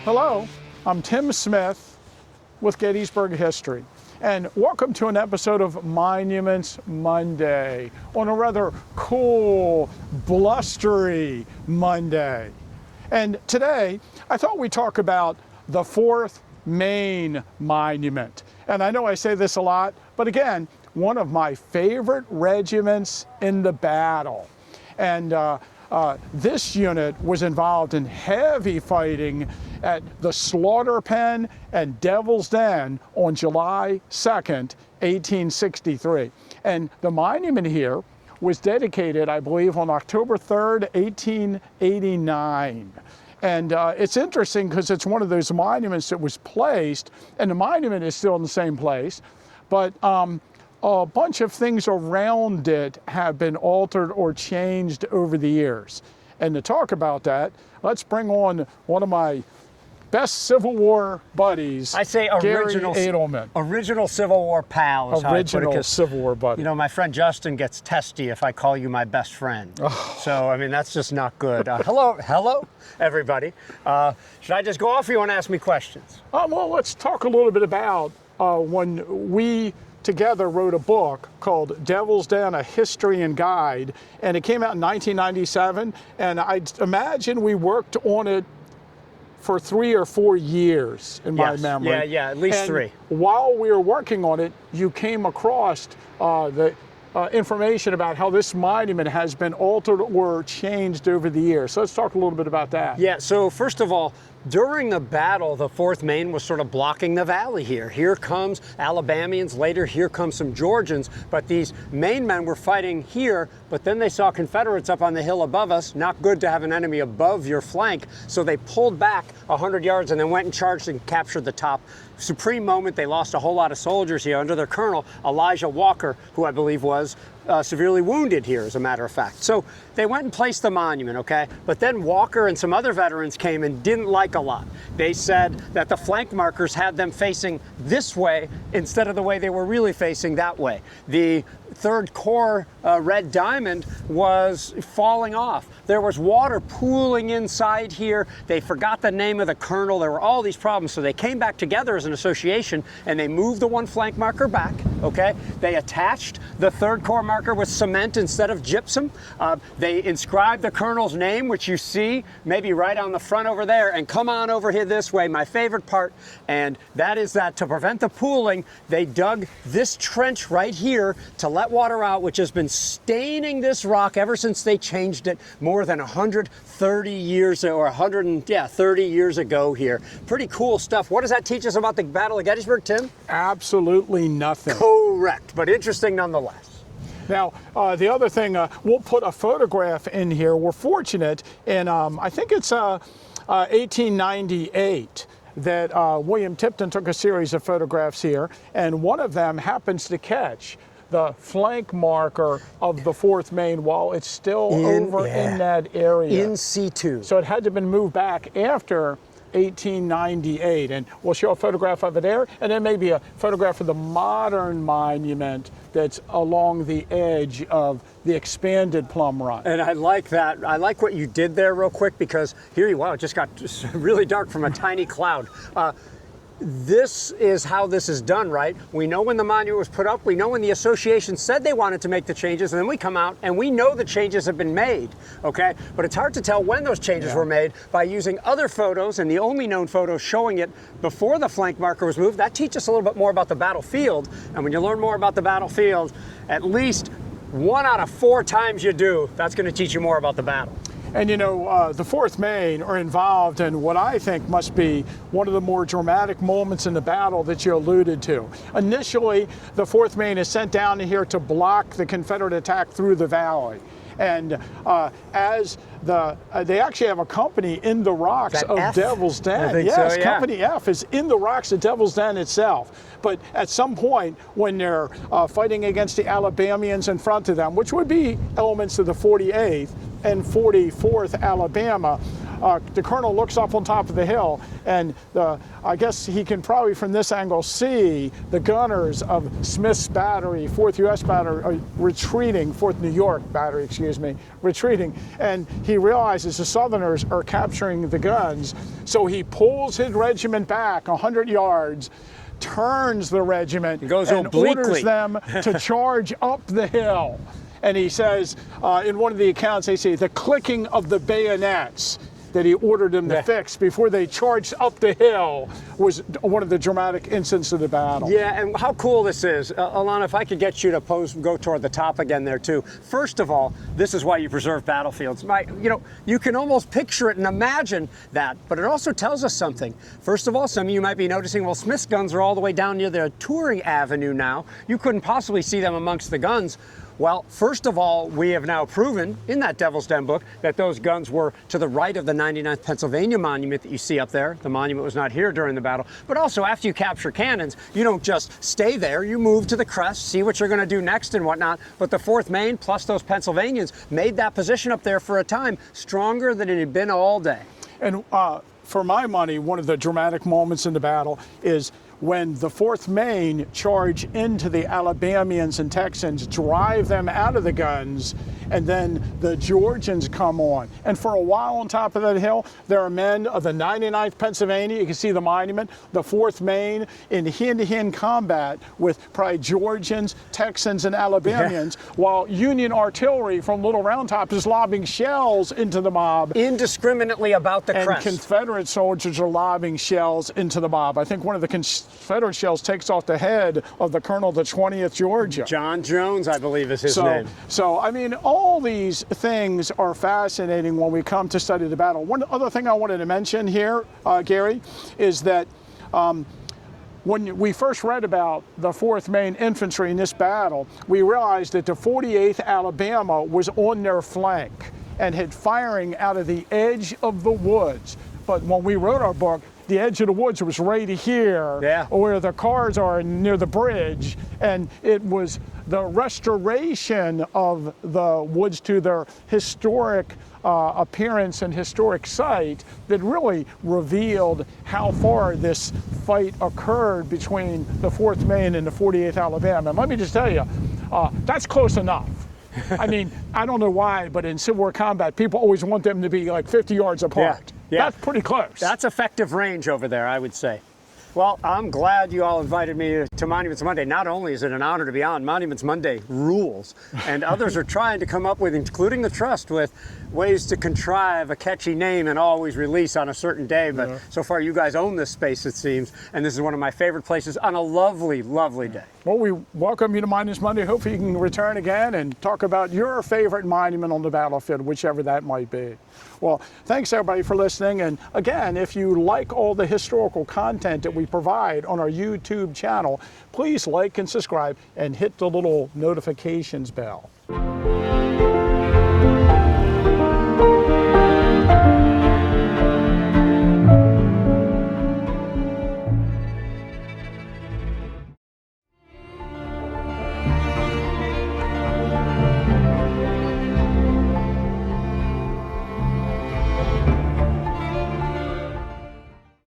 Hello, I'm Tim Smith with Gettysburg History, and welcome to an episode of Monuments Monday on a rather cool, blustery Monday. And today, I thought we'd talk about the 4th Maine Monument. And I know I say this a lot, but again, one of my favorite regiments in the battle. And this unit was involved in heavy fighting at the Slaughter Pen and Devil's Den on July 2nd, 1863. And the monument here was dedicated, I believe, on October 3rd, 1889. And it's interesting because it's one of those monuments that was placed, and the monument is still in the same place, but a bunch of things around it have been altered or changed over the years. And to talk about that, let's bring on one of my best Civil War buddies, I say original, Garry Adelman. Original Civil War pal is Original how I put it, Civil War buddy. You know, my friend Justin gets testy if I call you my best friend. Oh. So, I mean, that's just not good. Hello, everybody. Should I just go off or you want to ask me questions? Well, let's talk a little bit about when we together wrote a book called Devil's Den, A History and Guide, and it came out in 1997, and I imagine we worked on it for 3 or 4 years in my memory. Yeah, at least and 3. While we were working on it, you came across the information about how this monument has been altered or changed over the years. So let's talk a little bit about that. Yeah, so first of all, during the battle, the 4th Maine was sort of blocking the valley here. Here comes Alabamians, later here comes some Georgians, but these Maine men were fighting here, but then they saw Confederates up on the hill above us. Not good to have an enemy above your flank, so they pulled back 100 yards and then went and charged and captured the top. Supreme moment, they lost a whole lot of soldiers here under their colonel, Elijah Walker, who I believe was severely wounded here, as a matter of fact. So they went and placed the monument, okay? But then Walker and some other veterans came and didn't like a lot. They said that the flank markers had them facing this way instead of the way they were really facing that way. The 3rd Corps Red Diamond was falling off. There was water pooling inside here. They forgot the name of the colonel. There were all these problems. So they came back together as an association and they moved the one flank marker back, okay? They attached the 3rd Corps marker with cement instead of gypsum. They inscribed the colonel's name, which you see maybe right on the front over there, and come on over here this way, my favorite part, and that is that to prevent the pooling, they dug this trench right here to let water out, which has been staining this rock ever since they changed it more than 130 years or 30 years ago here. Pretty cool stuff. What does that teach us about the Battle of Gettysburg, Tim? Absolutely nothing. Correct, but interesting nonetheless. Now, the other thing, we'll put a photograph in here. We're fortunate, and I think it's 1898 that William Tipton took a series of photographs here, and one of them happens to catch the flank marker of the 4th Maine while it's still in that area. In situ. So it had to have been moved back after 1898, and we'll show a photograph of it there, and then maybe a photograph of the modern monument that's along the edge of the expanded Plum Run. And I like that. I like what you did there real quick, because here you, wow, it just got really dark from a tiny cloud. This is how this is done, right? We know when the monument was put up, we know when the association said they wanted to make the changes, and then we come out and we know the changes have been made, okay? But it's hard to tell when those changes were made by using other photos, and the only known photos showing it before the flank marker was moved. That teaches us a little bit more about the battlefield, and when you learn more about the battlefield, at least 1 out of 4 times you do, that's going to teach you more about the battle. And you know, the 4th Maine are involved in what I think must be one of the more dramatic moments in the battle that you alluded to. Initially, the 4th Maine is sent down here to block the Confederate attack through the valley. And as they actually have a company in the rocks of F? Devil's Den. I think Yes, so, yeah. Company F is in the rocks of Devil's Den itself. But at some point, when they're fighting against the Alabamians in front of them, which would be elements of the 48th and 44th Alabama, the colonel looks up on top of the hill, and I guess he can probably from this angle see the gunners of Smith's battery, 4th U.S. battery, retreating, 4th New York battery, excuse me, retreating. And he realizes the Southerners are capturing the guns, so he pulls his regiment back 100 yards, turns the regiment, and orders them to charge up the hill. And he says, in one of the accounts, they say the clicking of the bayonets that he ordered them to fix before they charged up the hill was one of the dramatic incidents of the battle. Yeah, and how cool this is. Alanna, if I could get you to go toward the top again there too. First of all, this is why you preserve battlefields. You can almost picture it and imagine that, but it also tells us something. First of all, some of you might be noticing, well, Smith's guns are all the way down near the touring avenue now. You couldn't possibly see them amongst the guns. Well, first of all, we have now proven in that Devil's Den book that those guns were to the right of the 99th Pennsylvania monument that you see up there. The monument was not here during the battle. But also, after you capture cannons, you don't just stay there. You move to the crest, see what you're going to do next and whatnot. But the 4th Maine plus those Pennsylvanians made that position up there for a time stronger than it had been all day. And for my money, one of the dramatic moments in the battle is when the 4th Maine charge into the Alabamians and Texans, drive them out of the guns, and then the Georgians come on. And for a while on top of that hill, there are men of the 99th Pennsylvania, you can see the monument, the 4th Maine, in hand-to-hand combat with probably Georgians, Texans, and Alabamians, while Union artillery from Little Round Top is lobbing shells into the mob. Indiscriminately about the crest. And Confederate soldiers are lobbing shells into the mob. I think one of the Confederate shells takes off the head of the colonel of the 20th Georgia. John Jones, I believe, is his name. So, I mean, all these things are fascinating when we come to study the battle. One other thing I wanted to mention here, Gary, is that when we first read about the 4th Maine Infantry in this battle, we realized that the 48th Alabama was on their flank and had firing out of the edge of the woods. But when we wrote our book, the edge of the woods was right here, where the cars are near the bridge, and it was the restoration of the woods to their historic appearance and historic site that really revealed how far this fight occurred between the 4th Maine and the 48th Alabama. And let me just tell you, that's close enough. I mean, I don't know why, but in Civil War combat, people always want them to be like 50 yards apart. Yeah. That's pretty close. That's effective range over there, I would say. Well, I'm glad you all invited me to Monuments Monday. Not only is it an honor to be on, Monuments Monday rules. And others are trying to come up with, including the Trust, with ways to contrive a catchy name and always release on a certain day. But so far, you guys own this space, it seems. And this is one of my favorite places on a lovely, lovely day. Well, we welcome you to Monuments Monday. Hopefully you can return again and talk about your favorite monument on the battlefield, whichever that might be. Well, thanks everybody for listening. And again, if you like all the historical content that we provide on our YouTube channel, please like and subscribe and hit the little notifications bell.